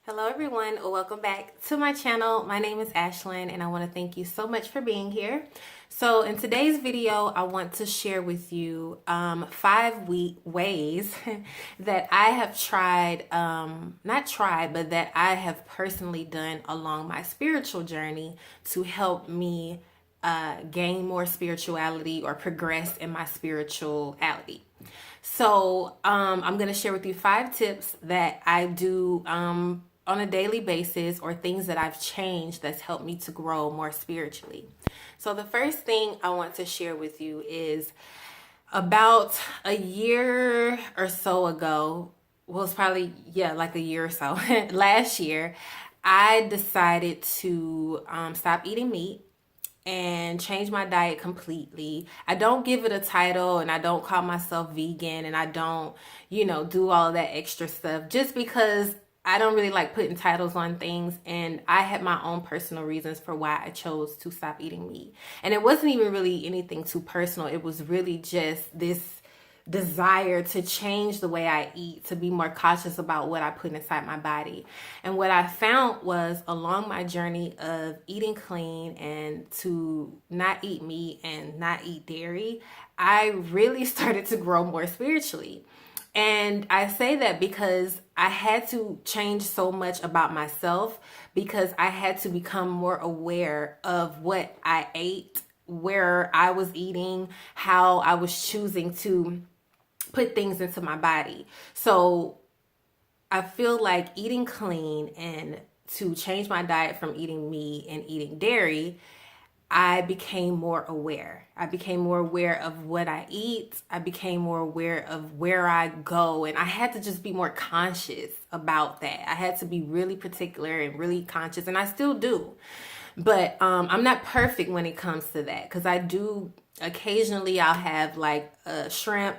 Hello everyone, welcome back to my channel. My name is Ashlyn and I want to thank you so much for being here. So in today's video, I want to share with you 5 ways that I have tried, not tried, but that I have personally done along my spiritual journey to help me gain more spirituality or progress in my spirituality. So I'm going to share with you 5 tips that I do on a daily basis, or things that I've changed that's helped me to grow more spiritually. So the first thing I want to share with you is about a year or so ago, well, it's probably, like a year or so, last year, I decided to stop eating meat and change my diet completely. I don't give it a title and I don't call myself vegan and I don't, do all that extra stuff just because I don't really like putting titles on things, and I had my own personal reasons for why I chose to stop eating meat. And it wasn't even really anything too personal. It was really just this desire to change the way I eat, to be more cautious about what I put inside my body. And what I found was, along my journey of eating clean and to not eat meat and not eat dairy, I really started to grow more spiritually. And I say that because I had to change so much about myself, because I had to become more aware of what I ate, where I was eating, how I was choosing to put things into my body. So I feel like eating clean and to change my diet from eating meat and eating dairy, I became more aware. I became more aware of what I eat. I became more aware of where I go. And I had to just be more conscious about that. I had to be really particular and really conscious. And I still do. But I'm not perfect when it comes to that. Because I do, occasionally I'll have like a shrimp,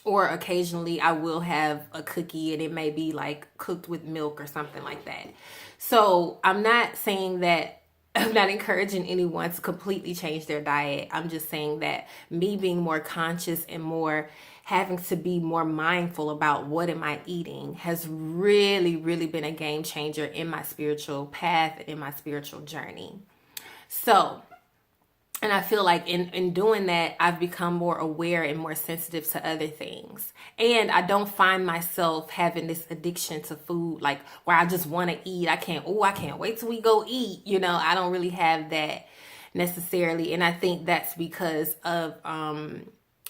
or occasionally I will have a cookie and it may be like cooked with milk or something like that. So I'm not saying that, I'm not encouraging anyone to completely change their diet. I'm just saying that me being more conscious and more having to be more mindful about what am I eating has really, really been a game changer in my spiritual path and in my spiritual journey. So, and I feel like in doing that, I've become more aware and more sensitive to other things. And I don't find myself having this addiction to food, like where I just want to eat. I can't wait till we go eat. I don't really have that necessarily. And I think that's because of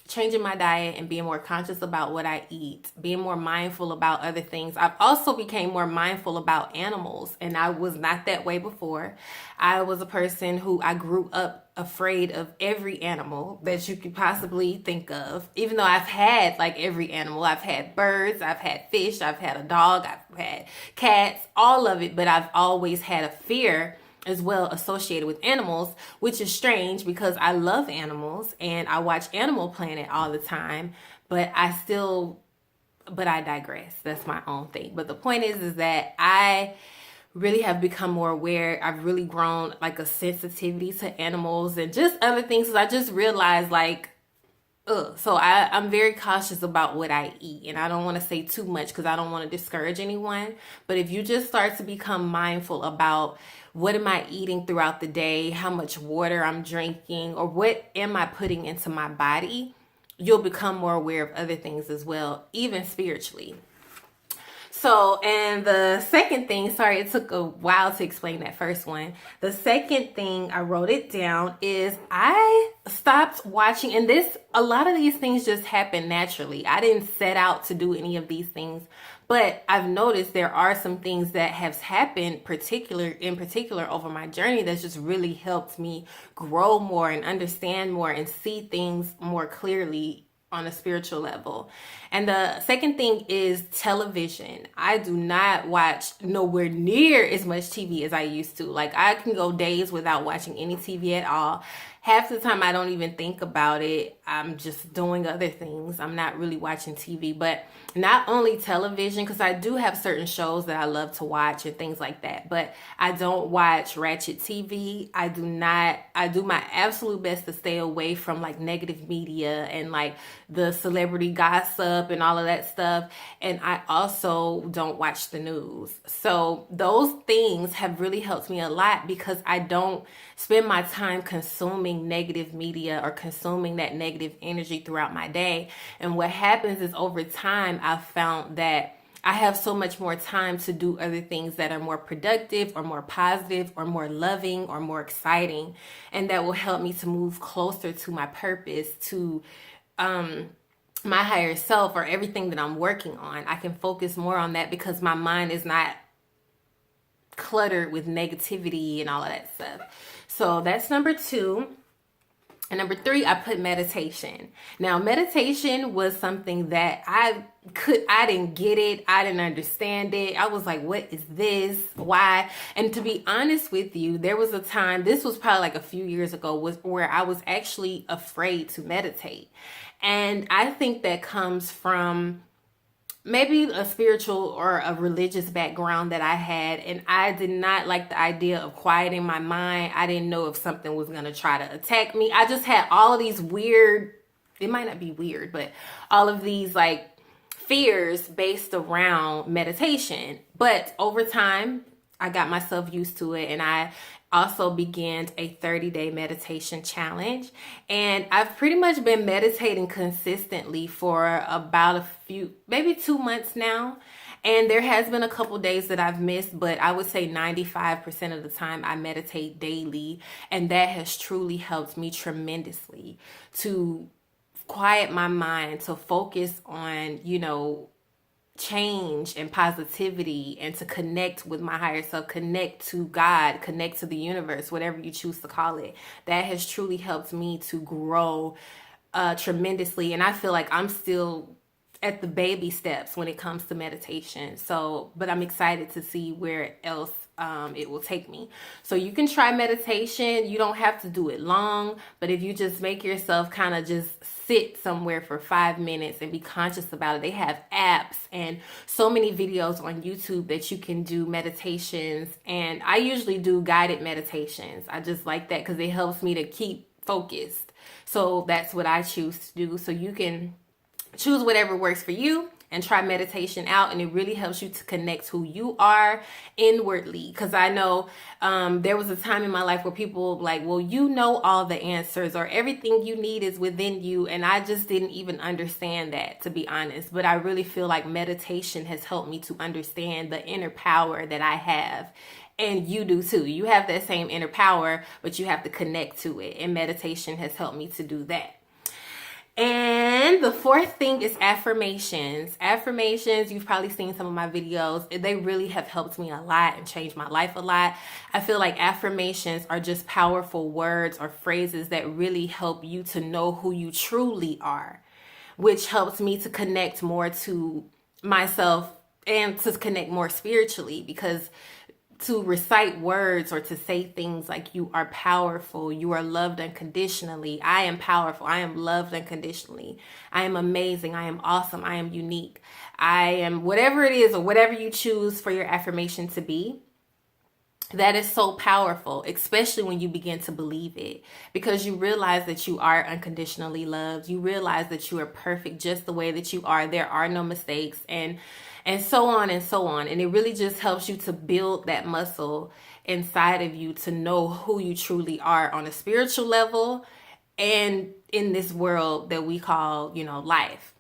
changing my diet and being more conscious about what I eat, being more mindful about other things. I've also became more mindful about animals, and I was not that way before. I was a person who I grew up afraid of every animal that you could possibly think of. Even though I've had like every animal, I've had birds, I've had fish, I've had a dog, I've had cats, all of it, but I've always had a fear as well associated with animals, which is strange because I love animals and I watch Animal Planet all the time, but I digress. That's my own thing. But the point is that I really have become more aware. I've really grown like a sensitivity to animals and just other things. I just realized so I'm very cautious about what I eat, and I don't want to say too much because I don't want to discourage anyone. But if you just start to become mindful about what am I eating throughout the day, how much water I'm drinking, or what am I putting into my body, you'll become more aware of other things as well, even spiritually. So, and the second thing, sorry, it took a while to explain that first one. The second thing, I wrote it down, is I stopped watching, and a lot of these things just happen naturally. I didn't set out to do any of these things, but I've noticed there are some things that have happened in particular over my journey that's just really helped me grow more and understand more and see things more clearly on a spiritual level. And the second thing is television. I do not watch nowhere near as much TV as I used to. Like, I can go days without watching any TV at all. half the time I don't even think about it. I'm just doing other things. I'm not really watching TV, but not only television, because I do have certain shows that I love to watch and things like that, but I don't watch ratchet TV. I do my absolute best to stay away from like negative media and like the celebrity gossip and all of that stuff. And I also don't watch the news. So those things have really helped me a lot because I don't spend my time consuming negative media or consuming that negative energy throughout my day. And what happens is over time, I've found that I have so much more time to do other things that are more productive or more positive or more loving or more exciting. And that will help me to move closer to my purpose, to my higher self, or everything that I'm working on. I can focus more on that because my mind is not cluttered with negativity and all of that stuff. So that's number 2. And number 3, I put meditation. Now, meditation was something that I didn't get it. I didn't understand it. I was like, what is this? Why? And to be honest with you, there was a time, this was probably like a few years ago, where I was actually afraid to meditate. And I think that comes from maybe a spiritual or a religious background that I had, and I did not like the idea of quieting my mind. I didn't know if something was going to try to attack me. I just had all of these weird, it might not be weird, but all of these like fears based around meditation. But over time, I got myself used to it, and I also began a 30-day meditation challenge. And I've pretty much been meditating consistently for about maybe 2 months now. And there has been a couple days that I've missed, but I would say 95% of the time I meditate daily. And that has truly helped me tremendously to quiet my mind, to focus on, change and positivity, and to connect with my higher self, connect to God, connect to the universe, whatever you choose to call it. That has truly helped me to grow tremendously. And I feel like I'm still at the baby steps when it comes to meditation. So, but I'm excited to see where else it will take me. So you can try meditation. You don't have to do it long, but if you just make yourself kind of just sit somewhere for 5 minutes and be conscious about it. They have apps and so many videos on YouTube that you can do meditations. And I usually do guided meditations. I just like that because it helps me to keep focused. So that's what I choose to do. So you can choose whatever works for you and try meditation out, and it really helps you to connect who you are inwardly. Because I know there was a time in my life where people like, well, you know all the answers, or everything you need is within you, and I just didn't even understand that, to be honest. But I really feel like meditation has helped me to understand the inner power that I have. And you do too. You have that same inner power, but you have to connect to it, and meditation has helped me to do that. And the 4th thing is affirmations. Affirmations, you've probably seen some of my videos. They really have helped me a lot and changed my life a lot. I feel like affirmations are just powerful words or phrases that really help you to know who you truly are, which helps me to connect more to myself and to connect more spiritually, because to recite words or to say things like you are powerful, you are loved unconditionally, I am powerful, I am loved unconditionally, I am amazing, I am awesome, I am unique, I am whatever it is, or whatever you choose for your affirmation to be. That is so powerful, especially when you begin to believe it, because you realize that you are unconditionally loved. You realize that you are perfect just the way that you are. There are no mistakes, and so on and so on. And it really just helps you to build that muscle inside of you to know who you truly are on a spiritual level and in this world that we call, life.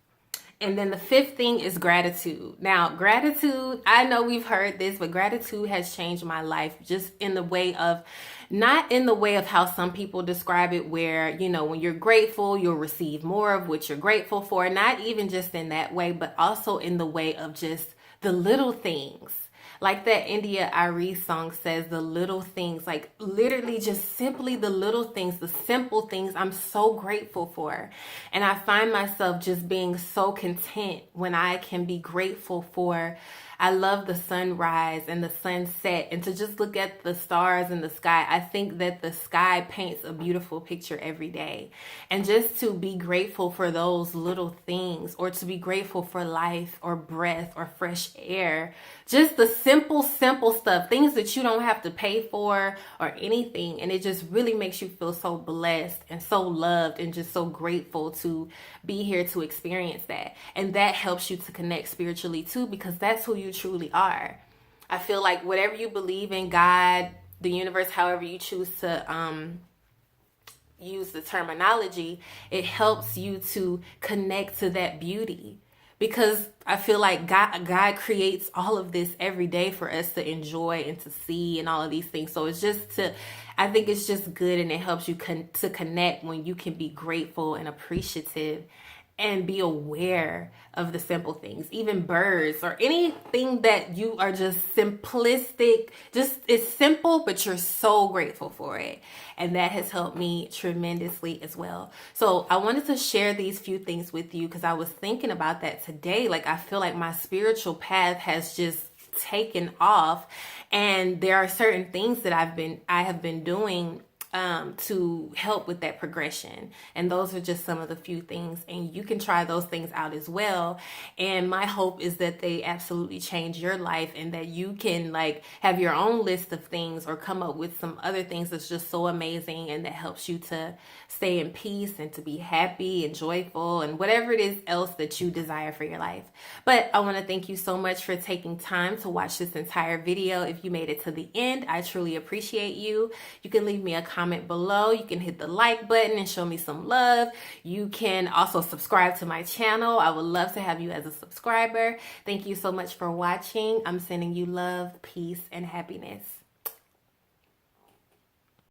And then the 5th thing is gratitude. Now, gratitude, I know we've heard this, but gratitude has changed my life, just in the way of, not in the way of how some people describe it, where, when you're grateful, you'll receive more of what you're grateful for. Not even just in that way, but also in the way of just the little things. Like that India Arie song says, the little things, like literally just simply the little things, the simple things I'm so grateful for. And I find myself just being so content when I can be grateful for I love the sunrise and the sunset, and to just look at the stars in the sky. I think that the sky paints a beautiful picture every day. And just to be grateful for those little things, or to be grateful for life or breath or fresh air, just the simple stuff, things that you don't have to pay for or anything. And it just really makes you feel so blessed and so loved and just so grateful to be here to experience that. And that helps you to connect spiritually too, because that's who you truly are. I feel like whatever you believe in, God, the universe, however you choose to use the terminology, it helps you to connect to that beauty. Because I feel like God creates all of this every day for us to enjoy and to see and all of these things. So I think it's just good, and it helps you to connect when you can be grateful and appreciative and be aware of the simple things, even birds or anything that you are just simplistic, just it's simple, but you're so grateful for it. And that has helped me tremendously as well. So I wanted to share these few things with you because I was thinking about that today. Like, I feel like my spiritual path has just taken off, and there are certain things that I have been doing to help with that progression. And those are just some of the few things, and you can try those things out as well. And my hope is that they absolutely change your life, and that you can like have your own list of things or come up with some other things that's just so amazing and that helps you to stay in peace and to be happy and joyful and whatever it is else that you desire for your life. But I want to thank you so much for taking time to watch this entire video. If you made it to the end, I truly appreciate you. You can leave me a comment below. You can hit the like button and show me some love. You can also subscribe to my channel. I would love to have you as a subscriber. Thank you so much for watching. I'm sending you love, peace, and happiness.